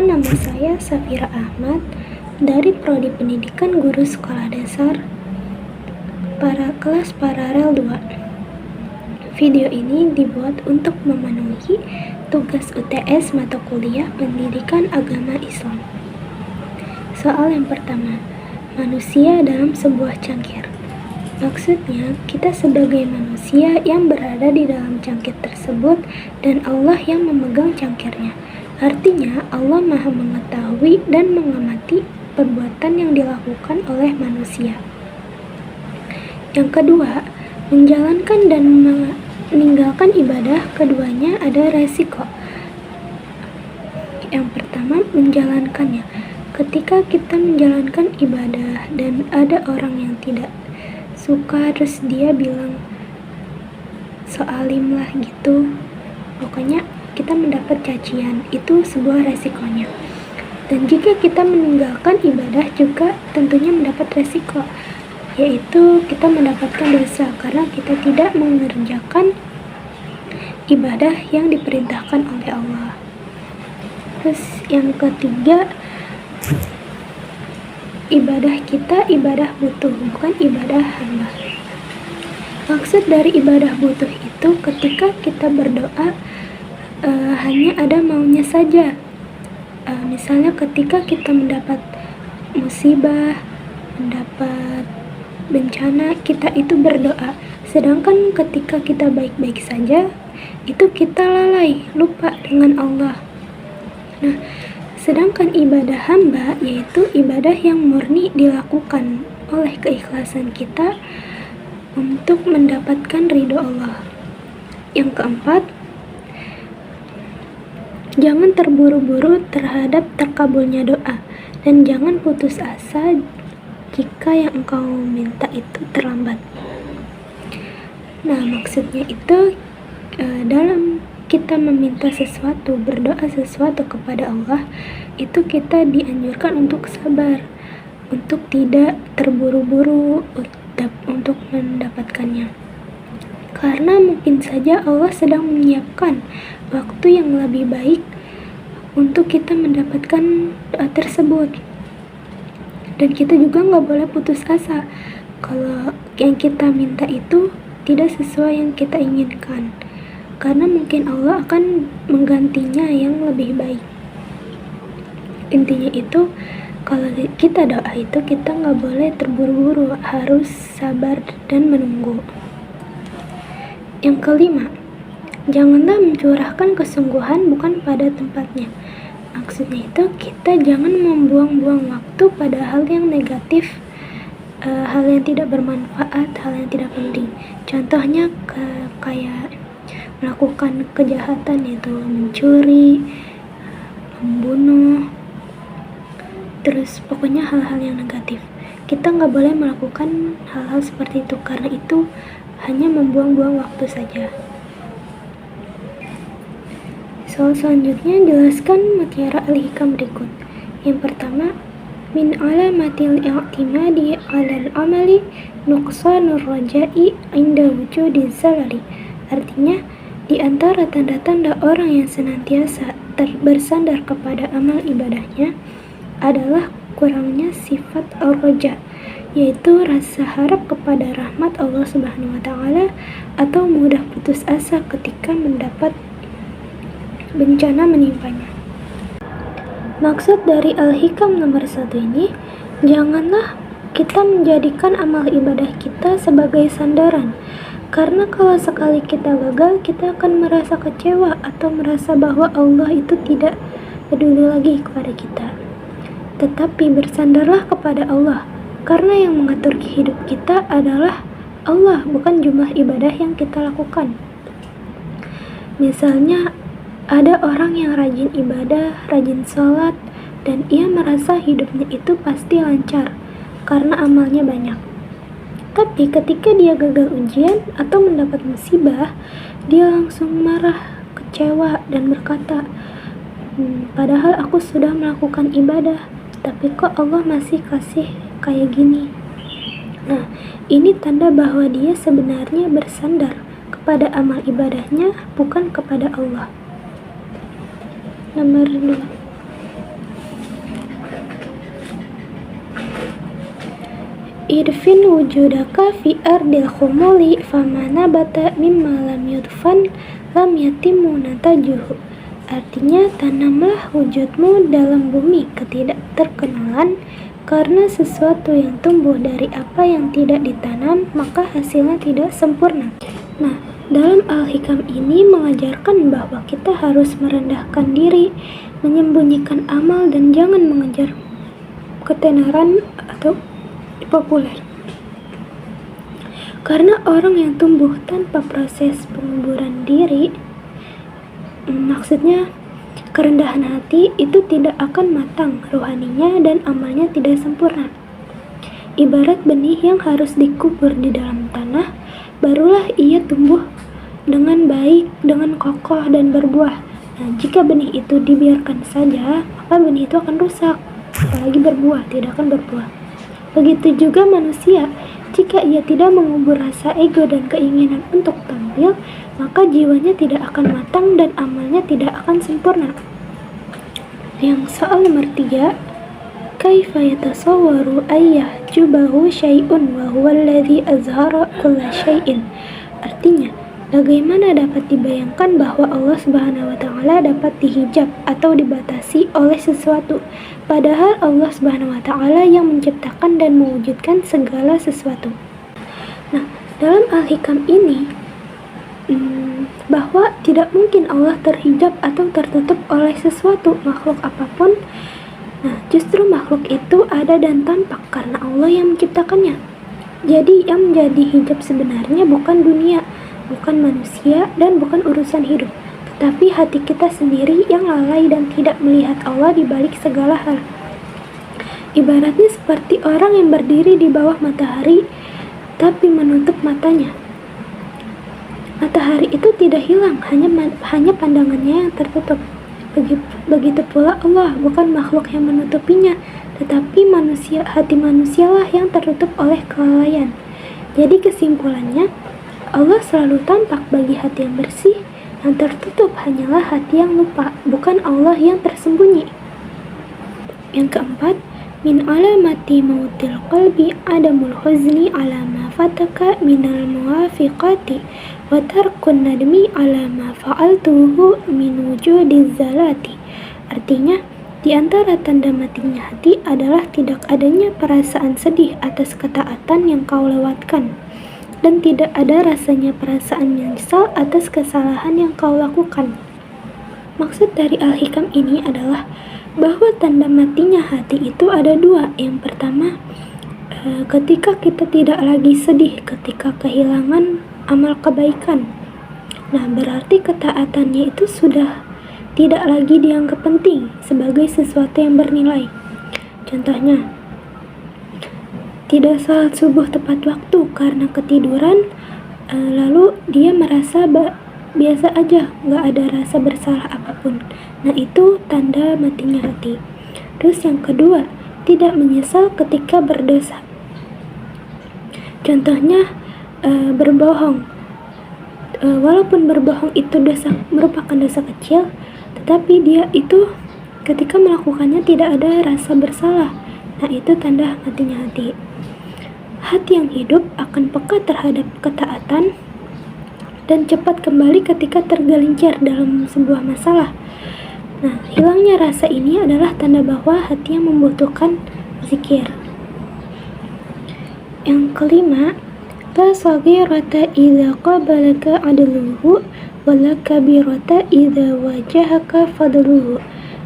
Perkenalkan, nama saya Safira Ahmad dari Prodi Pendidikan Guru Sekolah Dasar kelas Paralel 2. Video ini dibuat untuk memenuhi tugas UTS mata kuliah Pendidikan Agama Islam. Soal yang pertama, manusia dalam sebuah cangkir. Maksudnya, kita sebagai manusia yang berada di dalam cangkir tersebut dan Allah yang memegang cangkirnya. Artinya, Allah Maha mengetahui dan mengamati perbuatan yang dilakukan oleh manusia. Yang kedua, menjalankan dan meninggalkan ibadah, keduanya ada resiko. Yang pertama, menjalankannya. Ketika kita menjalankan ibadah dan ada orang yang tidak suka, terus dia bilang so alim lah gitu, pokoknya kita mendapat cacian, itu sebuah resikonya. Dan jika kita meninggalkan ibadah juga tentunya mendapat resiko, yaitu kita mendapatkan dosa karena kita tidak mengerjakan ibadah yang diperintahkan oleh Allah. Terus yang ketiga, ibadah kita ibadah butuh, bukan ibadah hamba. Maksud dari ibadah butuh itu ketika kita berdoa hanya ada maunya saja. Misalnya ketika kita mendapat musibah, mendapat bencana, kita itu berdoa. Sedangkan ketika kita baik-baik saja, itu kita lalai, lupa dengan Allah. Nah, sedangkan ibadah hamba yaitu ibadah yang murni dilakukan oleh keikhlasan kita untuk mendapatkan ridho Allah. Yang keempat, jangan terburu-buru terhadap terkabulnya doa dan jangan putus asa jika yang engkau minta itu terlambat. Nah, maksudnya itu dalam kita meminta sesuatu, berdoa sesuatu kepada Allah, itu kita dianjurkan untuk sabar, untuk tidak terburu-buru untuk mendapatkannya. Karena mungkin saja Allah sedang menyiapkan waktu yang lebih baik untuk kita mendapatkan doa tersebut. Dan kita juga nggak boleh putus asa kalau yang kita minta itu tidak sesuai yang kita inginkan. Karena mungkin Allah akan menggantinya yang lebih baik. Intinya itu, kalau kita doa itu kita nggak boleh terburu-buru, harus sabar dan menunggu. Yang kelima, janganlah mencurahkan kesungguhan bukan pada tempatnya. Maksudnya itu kita jangan membuang-buang waktu pada hal yang negatif, hal yang tidak bermanfaat, hal yang tidak penting. Contohnya kayak melakukan kejahatan, yaitu mencuri, membunuh, terus pokoknya hal-hal yang negatif. Kita nggak boleh melakukan hal-hal seperti itu karena itu hanya membuang-buang waktu saja. Soal selanjutnya, jelaskan mutiara al-hikam berikut. Yang pertama, min alamatil i'timadi 'alal amali nuqsanur raja'i 'inda wujudiz zalali. Artinya, di antara tanda-tanda orang yang senantiasa bersandar kepada amal ibadahnya adalah kurangnya sifat al-raja, yaitu rasa harap kepada rahmat Allah Subhanahu wa Ta'ala atau mudah putus asa ketika mendapat bencana menimpanya. Maksud dari al-hikam nomor 1 ini, janganlah kita menjadikan amal ibadah kita sebagai sandaran. Karena kalau sekali kita gagal, kita akan merasa kecewa atau merasa bahwa Allah itu tidak peduli lagi kepada kita. Tetapi bersandarlah kepada Allah, karena yang mengatur hidup kita adalah Allah, bukan jumlah ibadah yang kita lakukan. Misalnya, ada orang yang rajin ibadah, rajin sholat, dan ia merasa hidupnya itu pasti lancar, karena amalnya banyak. Tapi ketika dia gagal ujian atau mendapat musibah, dia langsung marah, kecewa, dan berkata, padahal aku sudah melakukan ibadah, tapi kok Allah masih kasih kayak gini. Nah, ini tanda bahwa dia sebenarnya bersandar kepada amal ibadahnya, bukan kepada Allah. Nomor 2, Irfin wujudaka fi ardil khumuli fama nabata mimma lam yudfan lam yatimu natajuhu. Artinya, tanamlah wujudmu dalam bumi ketidakterkenalan, karena sesuatu yang tumbuh dari apa yang tidak ditanam, maka hasilnya tidak sempurna. Nah, dalam Al-Hikam ini mengajarkan bahwa kita harus merendahkan diri, menyembunyikan amal, dan jangan mengejar ketenaran atau populer. Karena orang yang tumbuh tanpa proses penguburan diri, maksudnya kerendahan hati, itu tidak akan matang rohaninya dan amalnya tidak sempurna. Ibarat benih yang harus dikubur di dalam tanah, barulah ia tumbuh dengan baik, dengan kokoh dan berbuah. Nah, jika benih itu dibiarkan saja, maka benih itu akan rusak, apalagi berbuah, tidak akan berbuah. Begitu juga manusia, jika ia tidak mengubur rasa ego dan keinginan untuk tampil, maka jiwanya tidak akan matang dan amalnya tidak akan sempurna. Yang soal nomor 3, kaifa yatasawwaru ayyahjubahu syai'un wa huwa alladhi azhara kulla syai'in. Artinya, bagaimana dapat dibayangkan bahwa Allah Subhanahu wa taala dapat dihijab atau dibatasi oleh sesuatu, padahal Allah Subhanahu wa taala yang menciptakan dan mewujudkan segala sesuatu. Nah, dalam Al-Hikam ini bahwa tidak mungkin Allah terhijab atau tertutup oleh sesuatu, makhluk apapun. Nah, justru makhluk itu ada dan tampak karena Allah yang menciptakannya. Jadi yang menjadi hijab sebenarnya bukan dunia, bukan manusia, dan bukan urusan hidup, tetapi hati kita sendiri yang lalai dan tidak melihat Allah di balik segala hal. Ibaratnya seperti orang yang berdiri di bawah matahari tapi menutup matanya. Matahari itu tidak hilang, hanya pandangannya yang tertutup. Begitu pula Allah, bukan makhluk yang menutupinya, tetapi hati manusialah yang tertutup oleh kelalaian. Jadi kesimpulannya, Allah selalu tampak bagi hati yang bersih, yang tertutup hanyalah hati yang lupa, bukan Allah yang tersembunyi. Yang keempat, min alamati mautil qalbi adamul huzni ala ma fataka minal muwafiqati wa tarkun nadmi ala ma fa'altuhu min wujudiz zalati. Artinya, di antara tanda matinya hati adalah tidak adanya perasaan sedih atas ketaatan yang kau lewatkan, dan tidak ada rasanya perasaan menyesal atas kesalahan yang kau lakukan. Maksud dari Al-Hikam ini adalah bahwa tanda matinya hati itu ada dua. Yang pertama, ketika kita tidak lagi sedih ketika kehilangan amal kebaikan. Nah, berarti ketaatannya itu sudah tidak lagi dianggap penting sebagai sesuatu yang bernilai. Contohnya, tidak salat subuh tepat waktu karena ketiduran, lalu dia merasa biasa aja, gak ada rasa bersalah apapun. Nah, itu tanda matinya hati. Terus yang kedua, tidak menyesal ketika berdosa. Contohnya, berbohong. Walaupun berbohong itu merupakan dosa kecil, tetapi dia itu ketika melakukannya tidak ada rasa bersalah. Nah, itu tanda matinya hati. Hati yang hidup akan peka terhadap ketaatan dan cepat kembali ketika tergelincir dalam sebuah masalah. Nah, hilangnya rasa ini adalah tanda bahwa hati yang membutuhkan zikir. Yang kelima, la saghirata idza qabalaka adluhu wa la kabirata idza wajahaka fadluhu.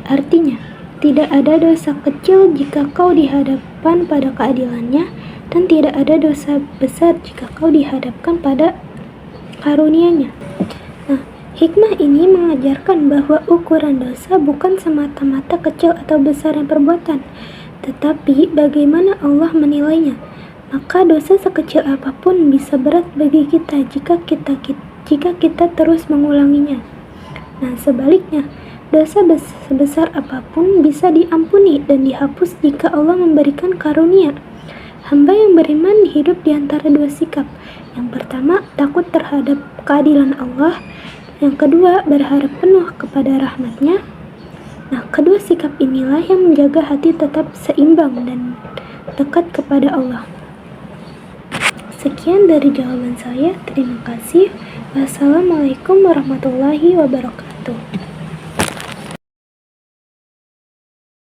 Artinya, tidak ada dosa kecil jika kau dihadapkan pada keadilannya, dan tidak ada dosa besar jika kau dihadapkan pada karunia-Nya. Nah, hikmah ini mengajarkan bahwa ukuran dosa bukan semata-mata kecil atau besar yang perbuatan, tetapi bagaimana Allah menilainya. Maka dosa sekecil apapun bisa berat bagi kita jika kita terus mengulanginya. Nah, sebaliknya, dosa sebesar apapun bisa diampuni dan dihapus jika Allah memberikan karunia. Hamba yang beriman hidup di antara dua sikap. Yang pertama, takut terhadap keadilan Allah. Yang kedua, berharap penuh kepada rahmat-Nya. Nah, kedua sikap inilah yang menjaga hati tetap seimbang dan dekat kepada Allah. Sekian dari jawaban saya. Terima kasih. Wassalamualaikum warahmatullahi wabarakatuh.